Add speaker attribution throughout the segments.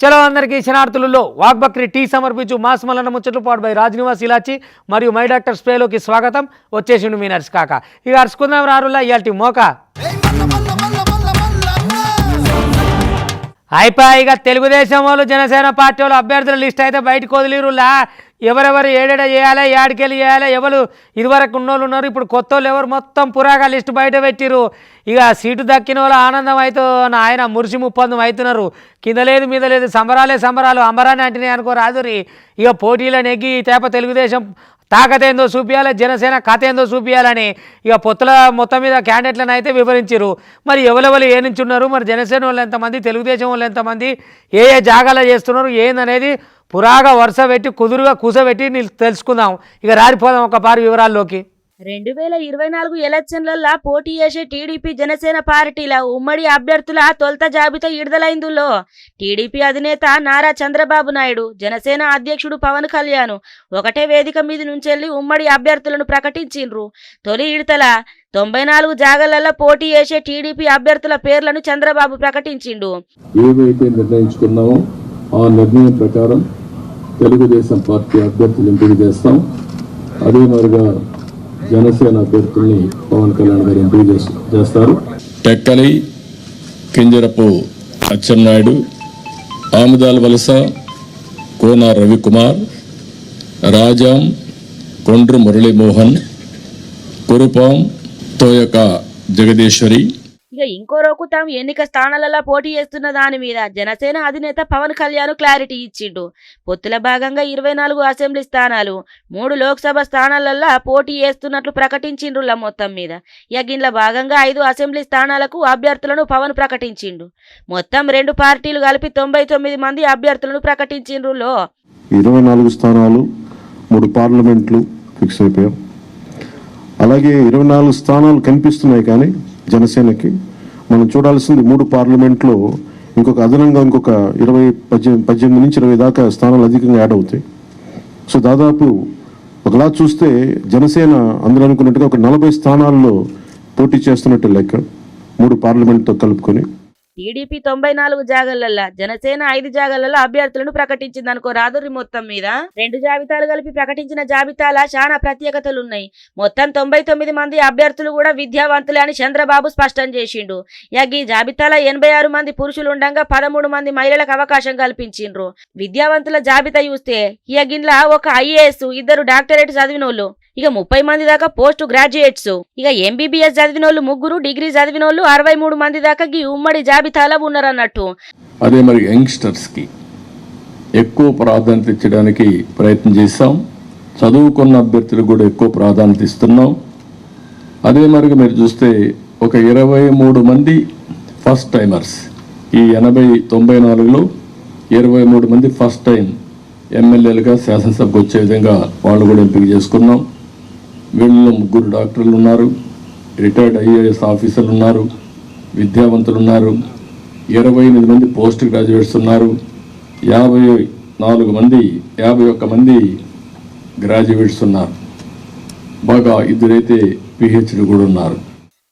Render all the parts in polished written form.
Speaker 1: చలో అందరికీ శనార్థులలో వాగ్బక్రి టీ సమర్పించు మాస్ మల్లన్న ముచ్చట్లు పాటు బై రాజ్నివాస్ ఇలాచి మరియు మై డాక్టర్ స్ప్రేలోకి స్వాగతం. వచ్చేసిండు మీ నర్స్ కాక. ఇక అరుచుకుందాం రారులా ఇయాల్టి మోక అయిపోయి. తెలుగుదేశం వాళ్ళు జనసేన పార్టీ వాళ్ళు అభ్యర్థుల లిస్ట్ అయితే బయటకు వదిలిరులా. ఎవరెవరు ఏడేడ చేయాలి, ఏడికెళ్ళి చేయాలి, ఎవరు ఇదివరకు ఉన్నోళ్ళు ఉన్నారు, ఇప్పుడు కొత్త వాళ్ళు ఎవరు మొత్తం పురాగా లిస్టు బయట పెట్టిరు. ఇక సీటు దక్కిన వాళ్ళు ఆనందం అవుతూ ఆయన మురిసి ముప్పందం అవుతున్నారు. కింద లేదు మీద లేదు, సంబరాలే సంబరాలు, అంబరాన్ని అంటేనే అనుకో రాదురి. ఇక పోటీలో నెగ్గి తేప తెలుగుదేశం తాకతేందో చూపించాలి, జనసేన కథ ఏందో చూపించాలని ఇక పొత్తుల మొత్తం మీద క్యాండిడేట్లను అయితే వివరించారు. మరి ఎవరెవరు ఏ నుంచి ఉన్నారు, మరి జనసేన వాళ్ళు ఎంతమంది, తెలుగుదేశం వాళ్ళు ఎంతమంది, ఏ ఏ జాగాలో చేస్తున్నారు ఏందనేది పురాగా వరుస పెట్టి కుదురుగా కూసబెట్టి తెలుసుకుందాం. ఇక రారిపోదాం ఒక పారి వివరాల్లోకి.
Speaker 2: 2024 ఎలక్షన్లల్లో పోటీ చేసే టీడీపీ జనసేన పార్టీల ఉమ్మడి అభ్యర్థుల తొలుత జాబితా విడుదలైందులో టీడీపీ అధినేత నారా చంద్రబాబు నాయుడు, జనసేన అధ్యక్షుడు పవన్ కళ్యాణ్ ఒకటే వేదిక మీద నుంచెల్లి ఉమ్మడి అభ్యర్థులను ప్రకటించిండ్రు. తొలి విడతల 94 జాగాలలో పోటీ చేసే టీడీపీ అభ్యర్థుల పేర్లను చంద్రబాబు ప్రకటించిండు.
Speaker 3: ఏవైతే నిర్ణయించుకున్నామో ఆ నిర్ణయం ప్రకారం తెలుగుదేశం పార్టీ అభ్యర్థులు ఎంపిక చేస్తాం. అదే మరిగా జనసేన అభ్యర్థుల్ని పవన్ కళ్యాణ్ గారు ఎంపిక చేస్తారు. టెక్కలి, కింజరపు అచ్చెన్నాయుడు, ఆముదాల వలస, కోన రవికుమార్, రాజాం, కొండ్రు మురళీమోహన్, కురుపాం, తోయక జగదీశ్వరి.
Speaker 2: ఇక ఇంకో roku తాము ఎన్నిక స్థానాలలో పోటీ చేస్తున్న దాని మీద జనసేన అధినేత పవన్ కళ్యాణ్ క్లారిటీ ఇచ్చిండు. పొత్తుల భాగంగా 24 అసెంబ్లీ స్థానాలు, 3 లోక్సభ స్థానాలలో పోటీ చేస్తున్నట్లు ప్రకటించిండ్రుల. మొత్తం మీద ఇక భాగంగా 5 అసెంబ్లీ స్థానాలకు అభ్యర్థులను పవన్ ప్రకటించిండు. మొత్తం 2 పార్టీలు కలిపి 99 మంది అభ్యర్థులను ప్రకటించిండ్రులో
Speaker 4: 24 స్థానాలు, 3 పార్లమెంట్లు ఫిక్స్ అయిపోయాం. అలాగే 24 స్థానాలు కనిపిస్తున్నాయి, కానీ జనసేనకి మనం చూడాల్సింది 3 పార్లమెంట్లో ఇంకొక అదనంగా ఇంకొక 18 నుంచి 20 దాకా స్థానాలు అధికంగా యాడ్ అవుతాయి. సో దాదాపు ఒకలా చూస్తే జనసేన అందరూ అనుకున్నట్టుగా ఒక 40 స్థానాల్లో పోటీ చేస్తున్నట్టు లెక్క, 3 పార్లమెంట్తో కలుపుకొని.
Speaker 2: టీడీపీ 94 జాగాలలో, జనసేన 5 జాగాలలో అభ్యర్థులను ప్రకటించింది అనుకో రాదురి. మొత్తం మీద 2 జాబితాలు కలిపి ప్రకటించిన జాబితాల చాలా ప్రత్యేకతలున్నాయి. మొత్తం 99 మంది అభ్యర్థులు కూడా విద్యావంతులే అని చంద్రబాబు స్పష్టం చేసిండు. ఈ జాబితాలో 86 మంది పురుషులు ఉండగా 13 మంది మహిళలకు అవకాశం కల్పించిండ్రు. విద్యావంతుల జాబితా చూస్తే గిన్లా ఒక ఐఏఎస్, 2 డాక్టరేట్ చదివినోళ్ళు, ఇక 30 మంది దాకా పోస్ట్ గ్రాడ్యుయేట్స్, ఇక ఎంబీబీఎస్ చదివినోళ్ళు 3, డిగ్రీ చదివినోళ్ళు 63 మంది దాకా ఈ ఉమ్మడి జాబితాలో ఉన్నారన్నట్టు.
Speaker 3: అదే మరి యంగ్స్టర్స్ కి ఎక్కువ ప్రాధాన్యత ఇచ్చడానికి ప్రయత్నం చేస్తాం. చదువుకున్న అభ్యర్థులకు కూడా ఎక్కువ ప్రాధాన్యత ఇస్తున్నాం. అదే మరి మీరు చూస్తే ఒక 23 మంది ఫస్ట్ టైమర్స్, ఈ 94లో 23 మంది ఫస్ట్ టైం ఎమ్మెల్యేలుగా శాసనసభకు వచ్చే విధంగా వాళ్ళు కూడా ఎంపిక చేసుకున్నాం. వీళ్ళలో 3 డాక్టర్లు ఉన్నారు, రిటైర్డ్ ఐఏఎస్ ఆఫీసర్లు ఉన్నారు, విద్యావంతులు ఉన్నారు, 28 మంది పోస్ట్ గ్రాడ్యుయేట్స్ ఉన్నారు, 51 మంది గ్రాడ్యుయేట్స్ ఉన్నారు. బాగా 2 అయితే పిహెచ్డి కూడా ఉన్నారు.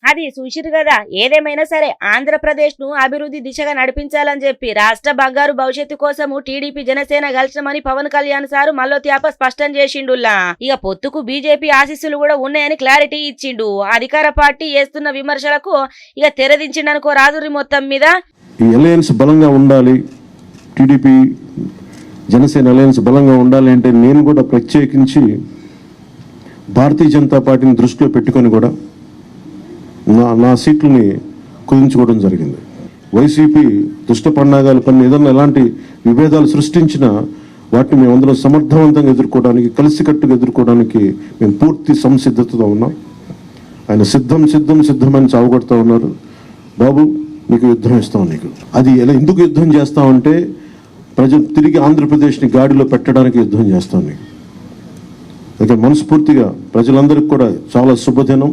Speaker 2: అది చూసిరు కదా. ఏదేమైనా సరే ఆంధ్రప్రదేశ్ ను అభివృద్ధి దిశగా నడిపించాలని చెప్పి రాష్ట్ర బంగారు భవిష్యత్తు కోసము టీడీపీ జనసేన కలిసినమని పవన్ కళ్యాణ్ సారు మల్లోత్యాప స్పష్టం చేసిండులా. ఇక పొత్తుకు బీజేపీ ఆశీస్సులు కూడా ఉన్నాయని క్లారిటీ ఇచ్చిండు. అధికార పార్టీ చేస్తున్న విమర్శలకు ఇక తెరదించిండనుకో రాదురి. మొత్తం మీద
Speaker 4: ఈ అలయన్స్ బలంగా ఉండాలి, టీడీపీ జనసేన అలయన్స్ బలంగా ఉండాలి అంటే నేను కూడా ప్రత్యేకించి భారతీయ జనతా పార్టీని దృష్టిలో పెట్టుకొని కూడా నా సీట్లని కుదించుకోవడం జరిగింది. వైసీపీ దుష్ట పన్నాగాల పని ఏదన్నా ఎలాంటి విభేదాలు సృష్టించినా వాటిని మేమందరం సమర్థవంతంగా ఎదుర్కోవడానికి, కలిసికట్టుగా ఎదుర్కోవడానికి మేము పూర్తి సంసిద్ధతతో ఉన్నాం. ఆయన సిద్ధమని చావగొడతా ఉన్నారు. బాబు నీకు యుద్ధం ఇస్తాం, నీకు అది ఎలా ఎందుకు యుద్ధం చేస్తామంటే ప్రజలు తిరిగి ఆంధ్రప్రదేశ్ని గాడిలో పెట్టడానికి యుద్ధం చేస్తాం నీకు. అయితే మనస్ఫూర్తిగా ప్రజలందరికీ కూడా చాలా శుభదినం.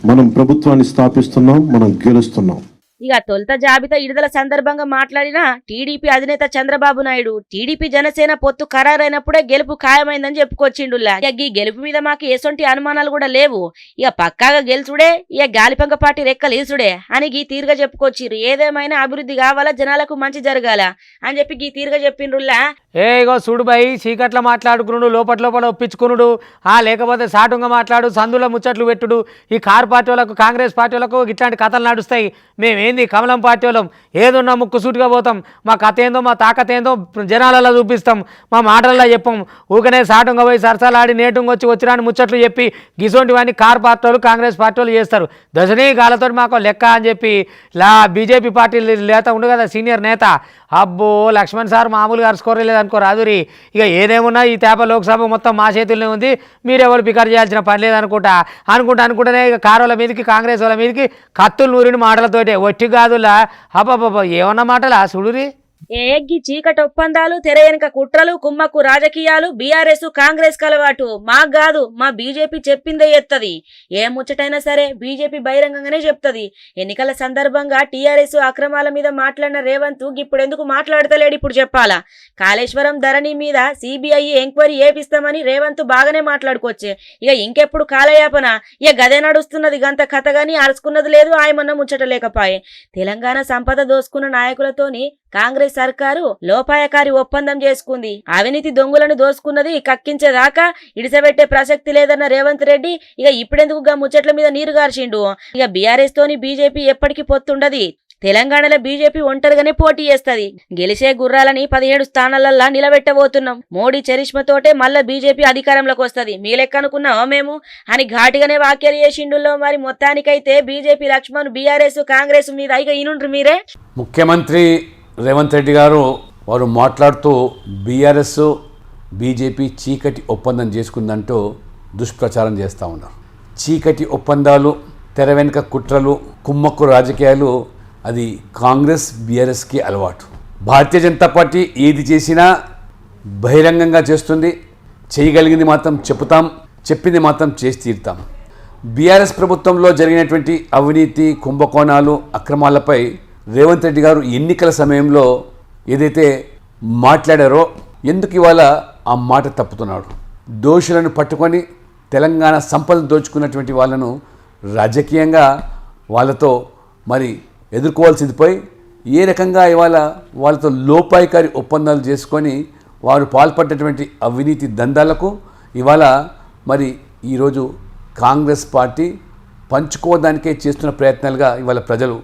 Speaker 4: మనం ప్రభుత్వాన్ని స్థాపిస్తున్నాం, మనం గెలుస్తున్నాం.
Speaker 2: ఇక తొలుత జాబితా విడుదల సందర్భంగా మాట్లాడిన టీడీపీ అధినేత చంద్రబాబు నాయుడు టీడీపీ జనసేన పొత్తు ఖరారైనప్పుడే గెలుపు ఖాయమైందని చెప్పుకొచ్చిండులా. ఇక ఈ గెలుపు మీద మాకు ఎసొంటి అనుమానాలు కూడా లేవు, ఇక పక్కాగా గెలుచుడే, ఇక గాలిపంక పార్టీ రెక్కలు ఈసుడే అని గీ తీరుగా చెప్పుకొచ్చిర్రు. ఏదేమైనా అభివృద్ధి కావాలా, జనాలకు మంచి జరగాల అని చెప్పి గీ తీరుగా చెప్పిండ్రులా.
Speaker 1: ఇగో చూడు బై, చీకట్ల మాట్లాడుకున్నాడు, లోపల ఒప్పించుకున్నాడు, లేకపోతే సాటుగా మాట్లాడు, సందులో ముచ్చట్లు పెట్టుడు. ఈ కారు పార్టీ వాళ్ళకు, కాంగ్రెస్ పార్టీ వాళ్ళకు ఇట్లాంటి కథలు నడుస్తాయి. మేమేంది కమలం పార్టీ వాళ్ళం, ఏదున్నా ముక్కు సూటిగా పోతాం, మా కథ ఏందో మా తాకత ఏందో జనాలలో చూపిస్తాం, మా మాటలలో చెప్పం. ఊకనే సాటుగా పోయి సరసాలాడి నేటుంగా వచ్చిరాని ముచ్చట్లు చెప్పి గిసోంటివన్నీ కారు పార్టీ వాళ్ళు, కాంగ్రెస్ పార్టీ వాళ్ళు చేస్తారు. దశనీ గాలతో మాకు లెక్క అని చెప్పి బీజేపీ పార్టీ నేత ఉండు కదా, సీనియర్ నేత, అబ్బో లక్ష్మణ్ సార్ మామూలుగా అరుచుకోరలేదనుకో రాదురి. ఇక ఏదేమున్నా ఈ తేప లోక్సభ మొత్తం మా చేతుల్లోనే ఉంది, మీరెవరు పికర్ చేయాల్సిన పని లేదనుకుంటానే ఇక కారుల మీదకి, కాంగ్రెస్ వాళ్ళ మీదకి కత్తులు నూరిని మాటలతోటే, ఒట్టి కాదులా అబ్బబ్బబ్బ ఏమన్నా మాటలా సుడురి.
Speaker 2: ఏగ్గి చీకటి ఒప్పందాలు, తెర వెనుక కుట్రలు, కుమ్మక్కు రాజకీయాలు, బీఆర్ఎస్ కాంగ్రెస్ కలవాటు మాకు కాదు, మా బీజేపీ చెప్పిందే ఎత్తది. ఏ ముచ్చటైనా సరే బీజేపీ బహిరంగంగానే చెప్తది. ఎన్నికల సందర్భంగా టీఆర్ఎస్ అక్రమాల మీద మాట్లాడిన రేవంత్ ఇప్పుడెందుకు మాట్లాడతలేడు ఇప్పుడు చెప్పాలా. కాళేశ్వరం ధరణి మీద సిబిఐ ఎంక్వైరీ ఏపిస్తామని రేవంత్ బాగానే మాట్లాడుకోవచ్చే. ఇక ఇంకెప్పుడు కాలయాపన, ఇక గదే నడుస్తున్నది గంత కథగాని అరుచుకున్నది లేదు, ఆయమన్న ముచ్చట లేకపాయే. తెలంగాణ సంపద దోసుకున్న నాయకులతోని కాంగ్రెస్ సర్కారు లోపాయకారి ఒప్పందం చేసుకుంది. అవినీతి దొంగలను దోసుకున్నది కక్కించేదాకా ఇడిసబెట్టే ప్రసక్తి లేదన్న రేవంత్ రెడ్డి ఇక ఇప్పుడెందుకు గా ముచ్చట్ల మీద నీరు గార్చిండు. ఇక బీఆర్ఎస్ తోని బీజేపీ ఎప్పటికీ పొత్తుండది. తెలంగాణలో బీజేపీ ఒంటరిగానే పోటీ చేస్తది. గెలిచే గుర్రాలని 17 స్థానాలల్లా నిలబెట్టబోతున్నాం. మోడీ చరిష్మతోటే మళ్ళా బీజేపీ అధికారంలోకి వస్తది. మీ లెక్క అనుకున్నావా మేము అని ఘాటిగానే వ్యాఖ్యలు చేసిండులో. మరి మొత్తానికైతే బీజేపీ లక్ష్మణ్ బీఆర్ఎస్ కాంగ్రెస్ మీద ఇక ఈనుండ్రు మీరే.
Speaker 5: ముఖ్యమంత్రి రేవంత్ రెడ్డి గారు వారు మాట్లాడుతూ బీఆర్ఎస్ బీజేపీ చీకటి ఒప్పందం చేసుకుందంటూ దుష్ప్రచారం చేస్తూ ఉన్నారు. చీకటి ఒప్పందాలు, తెర వెనుక కుట్రలు, కుమ్మక్కు రాజకీయాలు అది కాంగ్రెస్ బీఆర్ఎస్కి అలవాటు. భారతీయ జనతా పార్టీ ఏది చేసినా బహిరంగంగా చేస్తుంది. చేయగలిగింది మాత్రం చెప్తాం, చెప్పింది మాత్రం చేసి తీరుతాం. బీఆర్ఎస్ ప్రభుత్వంలో జరిగినటువంటి అవినీతి, కుంభకోణాలు, అక్రమాలపై రేవంత్ రెడ్డి గారు ఎన్నికల సమయంలో ఏదైతే మాట్లాడారో ఎందుకు ఇవాళ ఆ మాట తప్పుతున్నాడు. దోషులను పట్టుకొని తెలంగాణ సంపదను దోచుకున్నటువంటి వాళ్ళను రాజకీయంగా వాళ్ళతో మరి ఎదుర్కోవాల్సింది పోయి ఏ రకంగా ఇవాళ వాళ్ళతో లోపాయికారి ఒప్పందాలు చేసుకొని వారు పాల్పడ్డటువంటి అవినీతి దందాలకు ఇవాళ మరి ఈరోజు కాంగ్రెస్ పార్టీ పంచుకోవడానికే చేస్తున్న ప్రయత్నాలుగా ఇవాళ ప్రజలు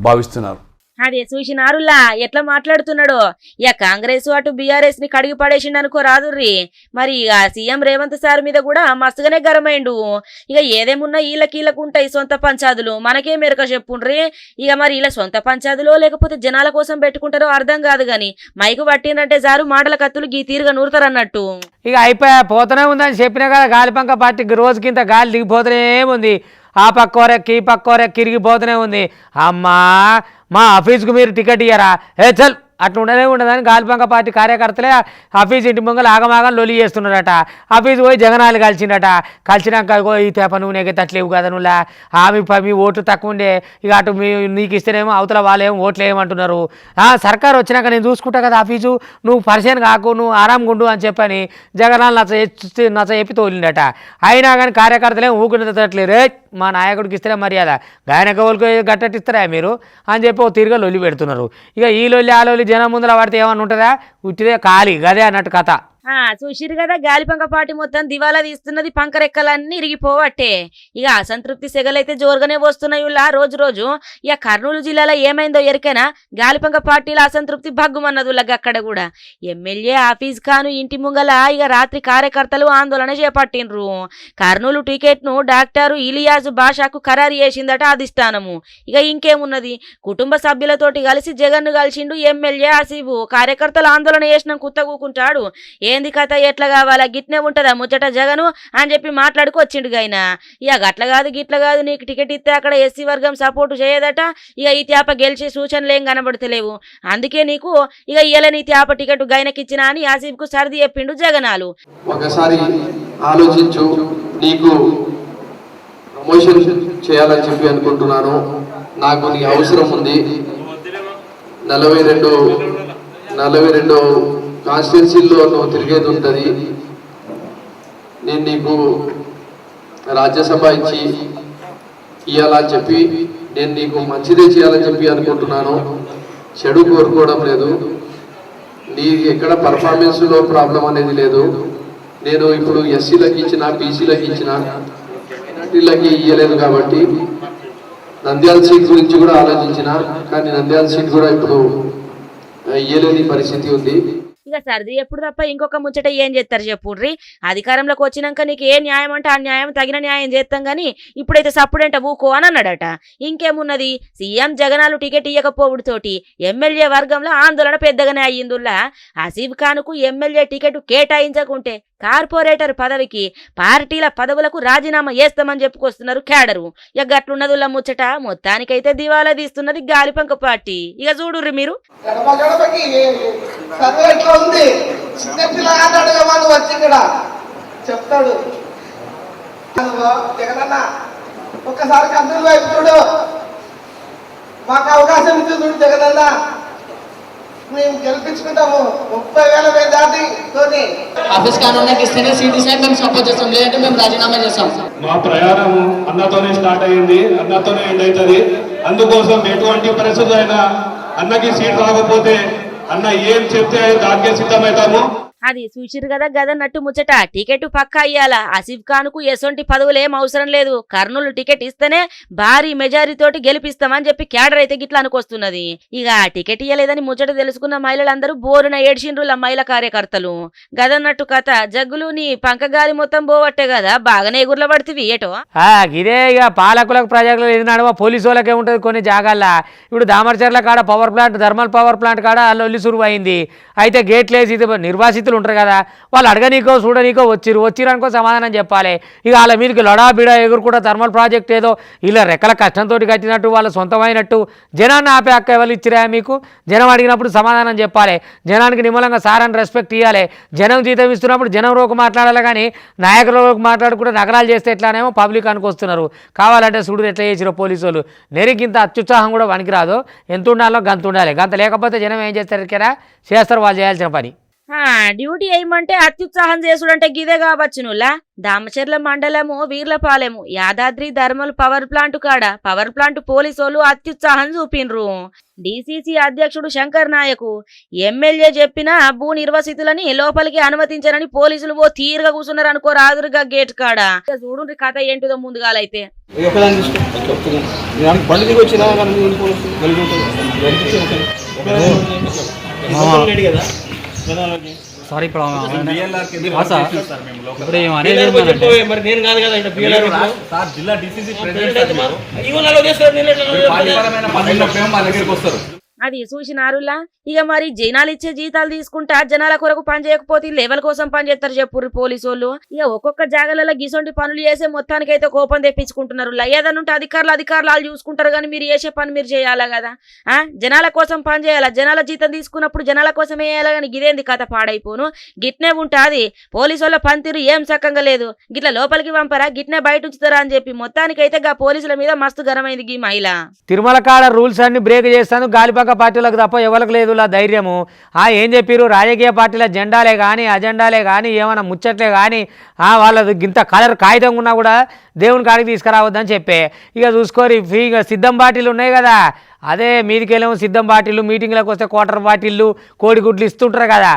Speaker 5: భావిస్తున్నారు.
Speaker 2: అదే చూసినారులా ఎట్లా మాట్లాడుతున్నాడో. ఇక కాంగ్రెస్ అటు బీఆర్ఎస్ ని కడిగి పడేసిండు అనుకో రాదుర్రి. మరి ఇక సీఎం రేవంత్ సార్ మీద కూడా మస్తుగానే గరమైండు. ఇక ఏదేమున్నా వీళ్ళకి ఉంటాయి సొంత పంచాదులు, మనకే మెరక చెప్పుండ్రి. ఇక మరి ఇలా సొంత పంచాదులో లేకపోతే జనాల కోసం పెట్టుకుంటారో అర్థం కాదు గాని మైకు పట్టిందంటే సారు మాటల కత్తులు గీ తీరుగా నూరుతారన్నట్టు.
Speaker 1: ఇక అయిపోయా పోతూనే ఉందని చెప్పినా కదా, గాలిపంక పార్టీకి రోజుకింత గాలి దిగిపోతూనే ఉంది. ఆ పక్కోరెక్కి ఈ పక్కోరెక్కి ఇరిగిపోతూనే ఉంది. అమ్మా మా ఆఫీస్కు మీరు టికెట్ ఇయ్యరా, చల్ అట్లా ఉండదని గాలిపంక పార్టీ కార్యకర్తలే ఆఫీస్ ఇంటి ముంగలు ఆగమాగం లొలి చేస్తున్నారట. ఆఫీస్ పోయి జగనాలు కలిసిండట. కలిసినాక ఈ తేప నువ్వు నీకు తట్లేవు కదా నువ్వు మీ ఓట్లు తక్కువ ఉండే, ఇక అటు నీకు ఇస్తేనేమో అవతల వాళ్ళేమో ఓట్లు వేయమంటున్నారు. సర్కారు వచ్చినాక నేను చూసుకుంటా కదా ఆఫీసు, నువ్వు పరిచయం కాకు, నువ్వు ఆరాంగా ఉండు అని చెప్పని జగనాలు నచ్చ చెప్పి తోలిండట. అయినా కానీ కార్యకర్తలేమో ఊకునేటట్లేరు. మా నాయకుడికి ఇస్తారా మర్యాద, గాయనకవులకు గట్టటిస్తారా మీరు అని చెప్పి ఓ తీరుగా లొల్లి పెడుతున్నారు. ఇక ఈ లొల్లి ఆ లొల్లి జనం ముందర పడితే ఏమన్నా ఉంటుందా, ఉట్టిదే ఖాళీ గదే అన్నట్టు కథ.
Speaker 2: చూసిరు కదా గాలిపంక పార్టీ మొత్తం దివాలా తీస్తున్నది, పంకరెక్కలన్నీ ఇరిగిపోవట్టే. ఇక అసంతృప్తి సెగలైతే జోరుగానే వస్తున్నాయి రోజు రోజు. ఇక కర్నూలు జిల్లాలో ఏమైందో ఎరికైనా గాలిపంక పార్టీల అసంతృప్తి భగ్గుమన్నది అక్కడ కూడా. ఎమ్మెల్యే ఆఫీస్ ఖాను ఇంటి ముంగల ఇక రాత్రి కార్యకర్తలు ఆందోళన చేపట్టిండ్రు. కర్నూలు టికెట్ ను డాక్టర్ ఇలియాజు బాషాకు ఖరారు చేసిందట అధిష్టానము. ఇక ఇంకేమున్నది, కుటుంబ సభ్యులతోటి కలిసి జగన్ ను కలిసిండు ఎమ్మెల్యే ఆసిఫు. కార్యకర్తలు ఆందోళన చేసిన కుత్త కూకుంటాడు. ఏంది కథ, ఎట్లా కావాలా, గిట్నే ఉంటదా ముచ్చట జగను అని చెప్పి మాట్లాడుకొచ్చిండు ఆయన. ఇక గట్ల కాదు గిట్ల కాదు, నీకు టికెట్ ఇస్తే అక్కడ ఎస్సీ వర్గం సపోర్టు చేయదట. ఇక ఈ త్యాప గెలిచే సూచనలు ఏం కనబడతలేవు, అందుకే నీకు ఇక ఇయ్యాల నీ త్యాప టికెట్ గైనకిచ్చినా అని ఆసిఫ్ కు సర్ది చెప్పిండు జగనాలు.
Speaker 6: ఒకసారి ఆలోచించు, నీకు ప్రమోషన్ చేయాలని చెప్పి అనుకుంటున్నాను. నాకు నీ అవసరం ఉంది, 42 కాన్స్టిట్యున్సీల్లో నువ్వు తిరిగేది ఉంటుంది, నేను నీకు రాజ్యసభ ఇచ్చి ఇవ్వాలని చెప్పి, నేను నీకు మంచిదే చేయాలని చెప్పి అనుకుంటున్నాను, చెడు కోరుకోవడం లేదు, నీ ఎక్కడ పర్ఫార్మెన్స్లో ప్రాబ్లం అనేది లేదు. నేను ఇప్పుడు ఎస్సీలకి ఇచ్చిన, బీసీలకి ఇచ్చిన, మైనార్టీలకి ఇవ్వలేదు కాబట్టి నంద్యాల సీట్ గురించి కూడా ఆలోచించిన, కానీ నంద్యాల సీట్ కూడా ఇప్పుడు ఇవ్వలేని పరిస్థితి ఉంది.
Speaker 2: ఇక సర్ది ఎప్పుడు తప్ప ఇంకొక ముచ్చట ఏం చేస్తారు చెప్పుర్రి. అధికారంలోకి వచ్చినాక నీకు ఏ న్యాయం అంటే ఆ న్యాయం తగిన న్యాయం చేస్తాం గానీ ఇప్పుడైతే సప్పుడంట ఊకో అని అన్నాడట. ఇంకేమున్నది, సీఎం జగనాలు టికెట్ ఇయ్యకపోవడంతోటి ఎమ్మెల్యే వర్గంలో ఆందోళన పెద్దగానే అయ్యిందుల్లా. ఆసిఫ్ ఖాన్కు ఎమ్మెల్యే టికెట్ కేటాయించకుంటే కార్పొరేటర్ పదవికి పార్టీల పదవులకు రాజీనామా చేస్తామని చెప్పుకొస్తున్నారు క్యాడరు. ఇక గట్లున్నదుల్లా ముచ్చట. మొత్తానికైతే దివాలా తీస్తున్నది గాలిపంక పార్టీ. ఇక చూడుర్రి మీరు.
Speaker 7: వచ్చి ఇక్కడ చెప్తాడు జగనన్న, ఒక్కసారి కందులు వైపు చూడు, మాకు అవకాశం ఇచ్చి చూడు జగనన్న, మేము గెలిపించుకుంటాము 30,000 మెజార్టీ తోని.
Speaker 8: ఆఫీస్ కానోళ్ళకి ఇస్తేనే సీట్ ఇస్తే మేము సపోర్ట్ చేస్తాం, లేదంటే మేము రాజీనామా చేస్తాం.
Speaker 9: మా ప్రయాణం అన్నతోనే స్టార్ట్ అయ్యింది, అన్నతోనే ఎండ్ అవుతుంది. అందుకోసం ఎటువంటి పరిస్థితులు అయినా అన్నకి సీట్ రాకపోతే అన్న ఏం చెప్తే దానికే సిద్ధమవుతాము.
Speaker 2: అది చూసిరు కదా గదన్నట్టు ముచ్చట. టికెట్ పక్కా ఇయ్యాల. ఆసిఫ్ ఖాన్ కు ఎసొంటి పదవులేం అవసరం లేదు. కర్నూలు టికెట్ ఇస్తేనే భారీ మెజారిటీ తోటి గెలిపిస్తామని చెప్పి క్యాడర్ అయితే గిట్లా అనుకొస్తున్నది. ఇక టికెట్ ఇయ్యలేదని ముచ్చట తెలుసుకున్న మహిళలందరూ బోరున ఏడ్చిండ్రుల మహిళా కార్యకర్తలు. గదన్నట్టు కథ జగ్గులు నీ పంకగాలి మొత్తం పోవట్టే కదా, బాగానే ఎగుర్ల పడుతుంది ఏటో.
Speaker 1: ఇదే ఇక పాలకులకు ప్రజలకు ఏది నడవ పోలీసు వాళ్ళకే ఉంటుంది కొన్ని జాగాల్లో. ఇప్పుడు దామరచర్ల కాడ power plant, thermal power plant కాడ లొల్లి సురువు అయింది. అయితే గేట్లు వేసి నిర్వాసితులు ఉంటారు కదా, వాళ్ళు అడగనీకో చూడనీకో వచ్చిరు అనుకో సమాధానం చెప్పాలి. ఇక వాళ్ళ మీదకి లొడా బిడ ఎగురుకుంటా థర్మల్ ప్రాజెక్ట్ ఏదో ఇలా రెక్కల కష్టంతో కట్టినట్టు వాళ్ళ సొంతమైనట్టు జనాన్ని ఆపే హక్కు ఎవరు ఇచ్చిరా మీకు? జనం అడిగినప్పుడు సమాధానం చెప్పాలి, జనానికి నిమ్మలంగా సారాన్ని రెస్పెక్ట్ ఇవ్వాలి. జనం జీతం ఇస్తున్నప్పుడు జనం రోకు మాట్లాడాలి, కానీ నాయకుల రోకు మాట్లాడుకుంటే నగరాలు చేస్తే ఎట్లానేమో పబ్లిక్ అనుకొస్తున్నారు. కావాలంటే చూడు ఎట్లా చేసిరో పోలీసు వాళ్ళు. నెరికింత అత్యుత్సాహం కూడా పనికిరాదు, ఎంత ఉండాలో గంత ఉండాలి. గంత లేకపోతే జనం ఏం చేస్తారు, చేస్తారు వాళ్ళు చేయాల్సిన పని.
Speaker 2: డ్యూటీ వేయమంటే అత్యుత్సాహం చేసుడంటే గిదే కావచ్చునులా. దామచర్ల మండలము వీర్లపాలెము యాదాద్రి థర్మల్ పవర్ ప్లాంట్ కాడ పవర్ ప్లాంట్ పోలీసోళ్ళు అత్యుత్సాహం చూపిండ్రు. డిసిసి అధ్యక్షుడు శంకర్ నాయకు ఎమ్మెల్యే చెప్పిన భూ నిర్వసితులని లోపలికి అనుమతించారని పోలీసులు ఓ తీరుగా కూర్చున్నారు అనుకో రాదురుగా గేట్ కాడ. చూడు కథ ఏంటిదో ముందుగాలైతే.
Speaker 10: సారీ ఇప్పుడు జిల్లా డిసిసి వస్తారు.
Speaker 2: అది చూసినారులా. ఇక మరి జనాలు ఇచ్చే జీతాలు తీసుకుంటా జనాల కొరకు పని చేయకపోతే లెవెల్ కోసం పని చేస్తారు చెప్పుర్రు పోలీసు వాళ్ళు. ఇక ఒక్కొక్క జాగాలలో గిసొంటి పనులు చేసే మొత్తానికైతే కోపం తెప్పించుకుంటున్నారు. ఏదనుంటే అధికారులు వాళ్ళు చూసుకుంటారు, కానీ మీరు చేసే పని మీరు చేయాలా కదా. జనాల కోసం పని చేయాలా, జనాల జీతం తీసుకున్నప్పుడు జనాల కోసం వేయాలా, కానీ గిదేంది కథ పాడైపోను. గిట్నే ఉంటుంది పోలీసు వాళ్ళ పనితీరు ఏం చక్కగా లేదు. గిట్ల లోపలికి పంపరా, గిట్నే బయట ఉంచుతారా అని చెప్పి మొత్తానికైతే గా పోలీసుల మీద మస్తు గరమైంది ఈ మహిళ.
Speaker 1: తిరుమల కాడ రూల్స్ అన్ని బ్రేక్ చేస్తాను గాలిపక్క పార్టీలకు తప్ప ఎవరికి లేదు ధైర్యము. ఏం చెప్పారు, రాజకీయ పార్టీల జెండాలే కానీ అజెండాలే కానీ ఏమైనా ముచ్చట్లే కానీ వాళ్ళది ఇంత కలర్ కాగితం ఉన్నా కూడా దేవుని కాడికి తీసుకురావద్దని చెప్పే. ఇక చూసుకోరి ఫ్రీగా సిద్ధం బాటిల్ ఉన్నాయి కదా, అదే మీదికెళ్ళేమో సిద్ధం బాటిళ్ళు, మీటింగ్లకు వస్తే క్వార్టర్ బాటిళ్ళు కోడిగుడ్లు ఇస్తుంటారు కదా,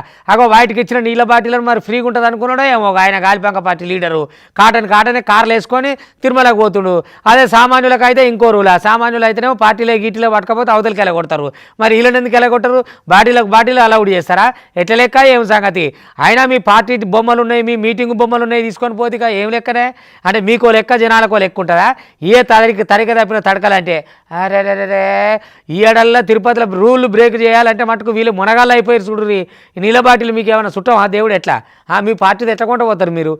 Speaker 1: వాటికి ఇచ్చిన నీళ్ళ బాటిల్ మరి ఫ్రీగా ఉంటుంది అనుకున్నాడో ఏమో ఆయన గాలిపంక పార్టీ లీడరు. కాటనే కార్లు వేసుకొని తిరుమలకు పోతుడు. అదే సామాన్యులకు అయితే ఇంకో రూలా, సామాన్యులు అయితేనేమో పార్టీలో గీటీలో పట్టకపోతే అవతలకి వెళ్ళగొడతారు. మరి వీళ్ళని ఎందుకు వెళ్ళగొట్టరు? బాటిల్ అలౌడ్ చేస్తారా? ఎట్లా లెక్క ఏం సంగతి? అయినా మీ పార్టీ బొమ్మలు ఉన్నాయి, మీ మీటింగ్ బొమ్మలు ఉన్నాయి, తీసుకొని పోతే ఏం లెక్కనే? అంటే మీకో లెక్క జనాలకో లెక్క ఉంటుందా? ఏ తరిక తప్పిన తడకలంటే అరే ఈ ఏడల్లో తిరుపతిలో రూల్ బ్రేక్ చేయాలంటే మటుకు వీళ్ళు మునగాళ్ళు అయిపోయారు. చూడుర్రి నీళ్ళ బాటిల్ మీకు ఏమైనా చుట్టం దేవుడు ఎట్లా? మీ పార్టీది ఎట్లా కొంట పోతారు మీరు?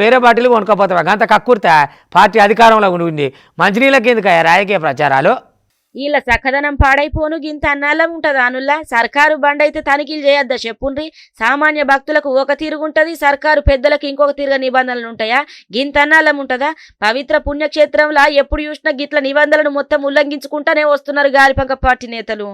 Speaker 1: వేరే పార్టీలు కొనుక్కపోతారు. అంత కక్కుర్తా పార్టీ అధికారంలో ఉండి మంచినీళ్ళకి ఎందుకు రాజకీయ ప్రచారాలు?
Speaker 2: వీళ్ళ చక్కదనం పాడైపోను గింత అన్నాలం ఉంటదా అనుల్లా? సర్కారు బండ్ అయితే తనిఖీలు చేయొద్దా చెప్పుండ్రి? సామాన్య భక్తులకు ఒక తీరుగుంటది, సర్కారు పెద్దలకు ఇంకొక తీరుగా నిబంధనలు ఉంటాయా? గింత అన్నాలం ఉంటదా? పవిత్ర పుణ్యక్షేత్రంలా ఎప్పుడు చూసినా గిట్ల నిబంధనలను మొత్తం ఉల్లంఘించుకుంటానే వస్తున్నారు గాలిపంక పార్టీ నేతలు.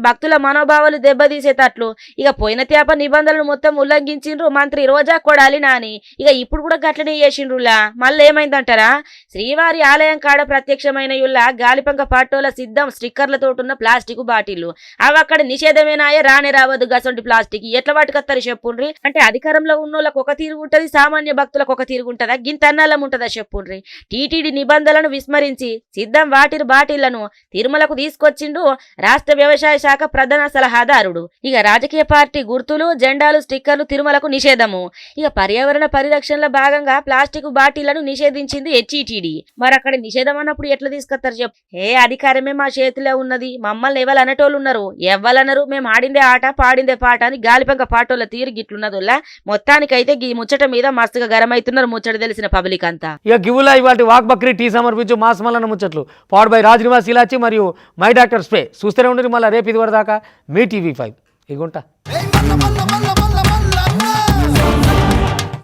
Speaker 2: భక్తుల మనోభావాలు దెబ్బతీసేటట్లు ఇక పోయిన తేప నిబంధనలు మొత్తం ఉల్లంఘించిండ్రు మంత్రి రోజా కొడాలి నాని. ఇక ఇప్పుడు కూడా గట్లనే చేసిండ్రులా. మళ్ళీ ఏమైందంటారా? శ్రీవారి ఆలయం కాడ ప్రత్యక్షమైన యుల్లా గాలిపంక పార్టీల సిద్ధం స్టిక్కర్లతో ఉన్న ప్లాస్టిక్ బాటిళ్లు అవి అక్కడ నిషేధమేనాయే రానే రావద్దు గసంటి ప్లాస్టిక్ ఎట్లా వాటికత్తారు చెప్పుండ్రి? అంటే అధికారంలో ఉన్నోళ్ళకి ఒక తీరుగుంటది, సామాన్య భక్తులకు ఒక తీరుగుంటదా? గింత అన్నాలం ఉంటదా చెప్పుండ్రి? టీటీడీ నిబంధనలను విస్మరించి సిద్ధం వాటిర్ బాటిళ్లను తిరుమలకు తీసుకొచ్చిండు రాష్ట్ర వ్యవసాయ శాఖ ప్రధాన సలహాదారుడు. ఇక రాజకీయ పార్టీ గుర్తులు, జెండాలు, స్టిక్కర్లు తిరుమలకు నిషేధము. ఇక పర్యావరణ పరిరక్షణలో భాగంగా ప్లాస్టిక్ బాటిళ్లను నిషేధించింది టీటీడీ. మరి అక్కడ నిషేధం అన్నప్పుడు ఎట్లా తీసుకొస్తారు చెప్పు? అధికారమే మా చేతిలో ఉన్నది, మమ్మల్ని ఎవరు అనేటోళ్ళు ఉన్నారు? ఎవ్వలన్నారు? మేము ఆడిందే ఆట పాడిందే పాట అని గాలిపంక పాటోళ్ళ తీరు గిట్లున్నదోళ్ళ. మొత్తానికైతే ఈ ముచ్చట మీద మస్తుగా గరమైతున్నారు ముచ్చట తెలిసిన పబ్లిక్ అంతా.
Speaker 1: ఇక గివులా ఇవాటి వాక్ బక్రీ టీ సమర్పించు మాసమల్లన్న ముచ్చట్లు పాడ్ బై రాజ్ ఇలాచి మరియు మై డాక్టర్ స్ప్రే. చూస్తూనే ఉండరు మళ్ళీ రేపు ఇది వరదాకా మీ TV5 ఇగుంటా.